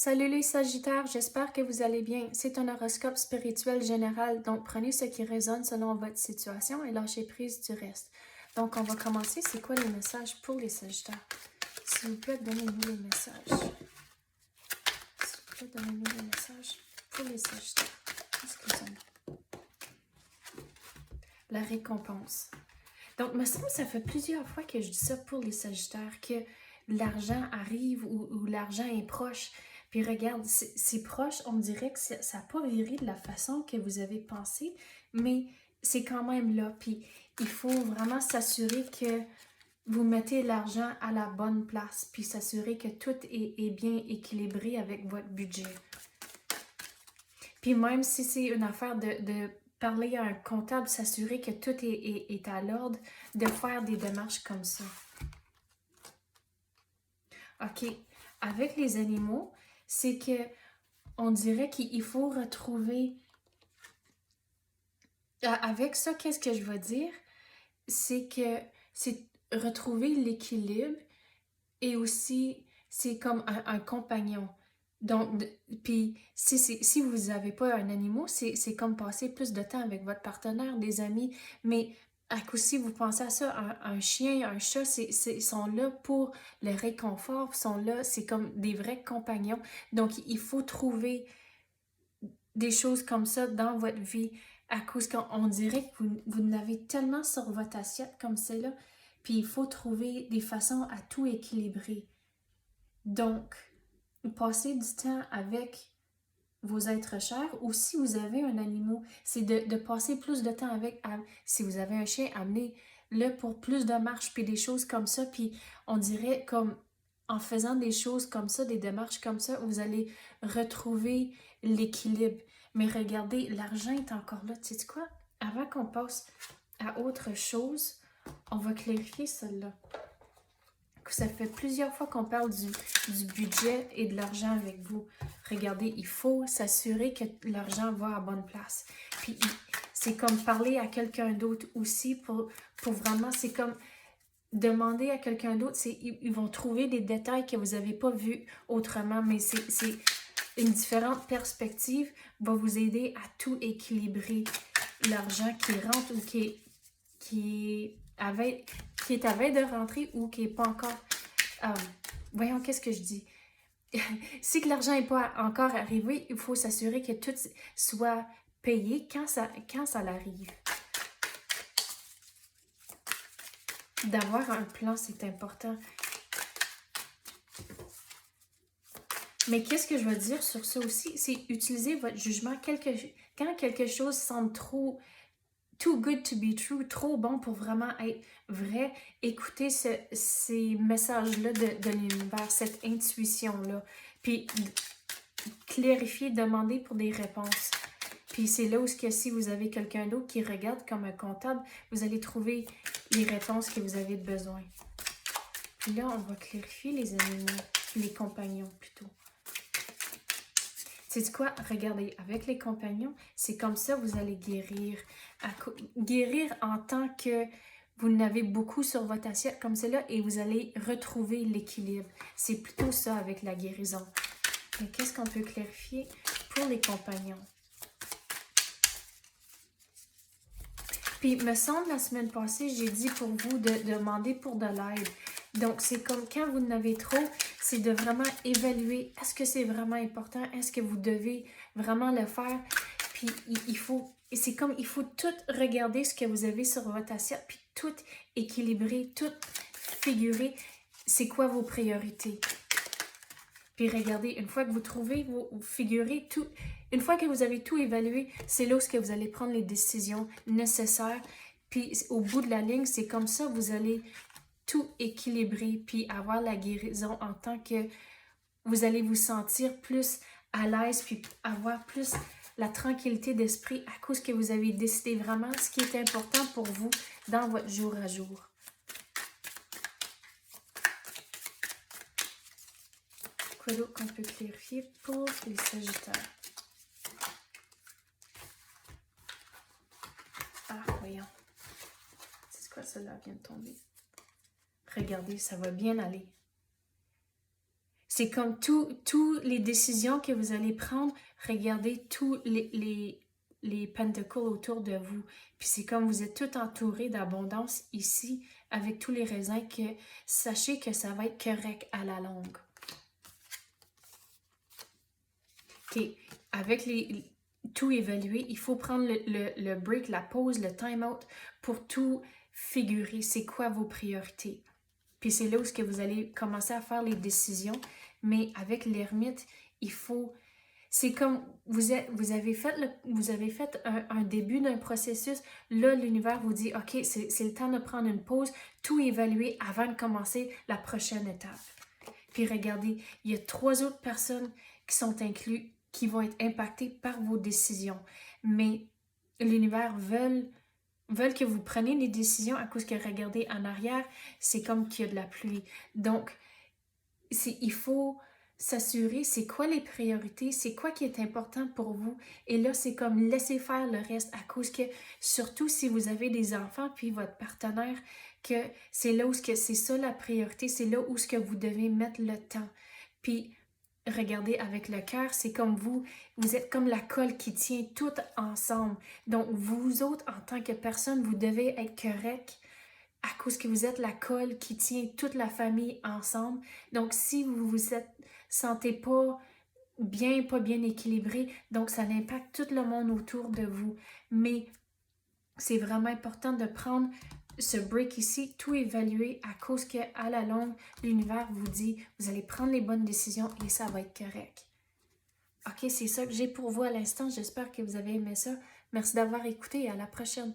Salut les Sagittaires, j'espère que vous allez bien. C'est un horoscope spirituel général, donc prenez ce qui résonne selon votre situation et lâchez prise du reste. Donc on va commencer. C'est quoi les messages pour les Sagittaires? S'il vous plaît, donnez-nous les messages. S'il vous plaît, donnez-nous les messages pour les Sagittaires. Qu'est-ce qu'ils ont? La récompense. Donc, me semble que ça fait plusieurs fois que je dis ça pour les Sagittaires, que l'argent arrive ou l'argent est proche. Puis regarde, c'est proche, on dirait que ça n'a pas viré de la façon que vous avez pensé, mais c'est quand même là. Puis il faut vraiment s'assurer que vous mettez l'argent à la bonne place, puis s'assurer que tout est bien équilibré avec votre budget. Puis même si c'est une affaire de parler à un comptable, s'assurer que tout est à l'ordre, de faire des démarches comme ça. OK. Avec les animaux, c'est que on dirait qu'il faut retrouver... Avec ça, qu'est-ce que je veux dire? C'est que c'est retrouver l'équilibre et aussi, c'est comme un compagnon. Donc, puis si vous n'avez pas un animal, c'est comme passer plus de temps avec votre partenaire, des amis. Mais à coup si vous pensez à ça, un chien, un chat, ils sont là pour le réconfort, sont là, c'est comme des vrais compagnons. Donc, il faut trouver des choses comme ça dans votre vie à cause qu'on dirait que vous n'avez tellement sur votre assiette comme c'est là. Puis il faut trouver des façons à tout équilibrer. Donc, passez du temps avec vos êtres chers ou si vous avez un animal, c'est de passer plus de temps avec. Si vous avez un chien, amenez-le pour plus de marches puis des choses comme ça. Puis on dirait comme en faisant des choses comme ça, des démarches comme ça, vous allez retrouver l'équilibre. Mais regardez, l'argent est encore là. Tu sais quoi? Avant qu'on passe à autre chose, on va clarifier celle-là. Ça fait plusieurs fois qu'on parle du budget et de l'argent avec vous. Regardez, il faut s'assurer que l'argent va à bonne place. Puis, c'est comme parler à quelqu'un d'autre aussi pour vraiment, c'est comme demander à quelqu'un d'autre, ils vont trouver des détails que vous n'avez pas vus autrement, mais c'est une différente perspective va vous aider à tout équilibrer. L'argent qui rentre ou qui est à veille de rentrer ou qui n'est pas encore... voyons, qu'est-ce que je dis? Si que l'argent n'est pas encore arrivé, il faut s'assurer que tout soit payé quand ça l'arrive. D'avoir un plan, c'est important. Mais qu'est-ce que je veux dire sur ça aussi? C'est utiliser votre jugement quand quelque chose semble trop... too good to be true, trop bon pour vraiment être vrai, écoutez ces messages-là de l'univers, cette intuition-là. Puis clarifier, demander pour des réponses. Puis c'est là où si vous avez quelqu'un d'autre qui regarde comme un comptable, vous allez trouver les réponses que vous avez besoin. Puis là, on va clarifier les animaux, les compagnons plutôt. C'est quoi? Regardez, avec les compagnons, c'est comme ça vous allez guérir. Guérir en tant que vous n'avez beaucoup sur votre assiette comme cela et vous allez retrouver l'équilibre. C'est plutôt ça avec la guérison. Mais qu'est-ce qu'on peut clarifier pour les compagnons? Puis, me semble, la semaine passée, j'ai dit pour vous de demander pour de l'aide. Donc, c'est comme quand vous en avez trop, c'est de vraiment évaluer, est-ce que c'est vraiment important? Est-ce que vous devez vraiment le faire? Puis, c'est comme, il faut tout regarder ce que vous avez sur votre assiette, puis tout équilibrer, tout figurer, c'est quoi vos priorités. Puis, regardez, une fois que vous trouvez, vous figurez tout... Une fois que vous avez tout évalué, c'est là où vous allez prendre les décisions nécessaires. Puis au bout de la ligne, c'est comme ça vous allez tout équilibrer puis avoir la guérison en tant que vous allez vous sentir plus à l'aise puis avoir plus la tranquillité d'esprit à cause que vous avez décidé vraiment ce qui est important pour vous dans votre jour à jour. Quoi d'autre qu'on peut clarifier pour les Sagittaires? Voyons. C'est quoi celle-là vient de tomber? Regardez, ça va bien aller. c'est comme tous les décisions que vous allez prendre, regardez tous les pentacles autour de vous. Puis c'est comme vous êtes tout entouré d'abondance ici, avec tous les raisins, que sachez que ça va être correct à la longue. OK, avec tout évaluer, il faut prendre le break, la pause, le time-out pour tout figurer. C'est quoi vos priorités? Puis c'est là où vous allez commencer à faire les décisions. Mais avec l'ermite, il faut... C'est comme vous avez fait un début d'un processus. Là, l'univers vous dit, OK, c'est le temps de prendre une pause, tout évaluer avant de commencer la prochaine étape. Puis regardez, il y a 3 autres personnes qui sont incluses, qui vont être impactées par vos décisions. Mais l'univers veut que vous preniez des décisions à cause que, regardez, en arrière, c'est comme qu'il y a de la pluie. Donc, il faut s'assurer c'est quoi les priorités, c'est quoi qui est important pour vous. Et là, c'est comme laisser faire le reste à cause que, surtout si vous avez des enfants puis votre partenaire, que c'est là où c'est ça la priorité, c'est là où vous devez mettre le temps. Puis, regardez, avec le cœur, c'est comme vous êtes comme la colle qui tient tout ensemble. Donc, vous autres, en tant que personne, vous devez être correct à cause que vous êtes la colle qui tient toute la famille ensemble. Donc, si vous vous sentez pas bien équilibré, donc ça impacte tout le monde autour de vous. Mais c'est vraiment important de prendre ce break ici, tout évaluer à cause que, à la longue, l'univers vous dit, vous allez prendre les bonnes décisions et ça va être correct. OK, c'est ça que j'ai pour vous à l'instant. J'espère que vous avez aimé ça. Merci d'avoir écouté et à la prochaine.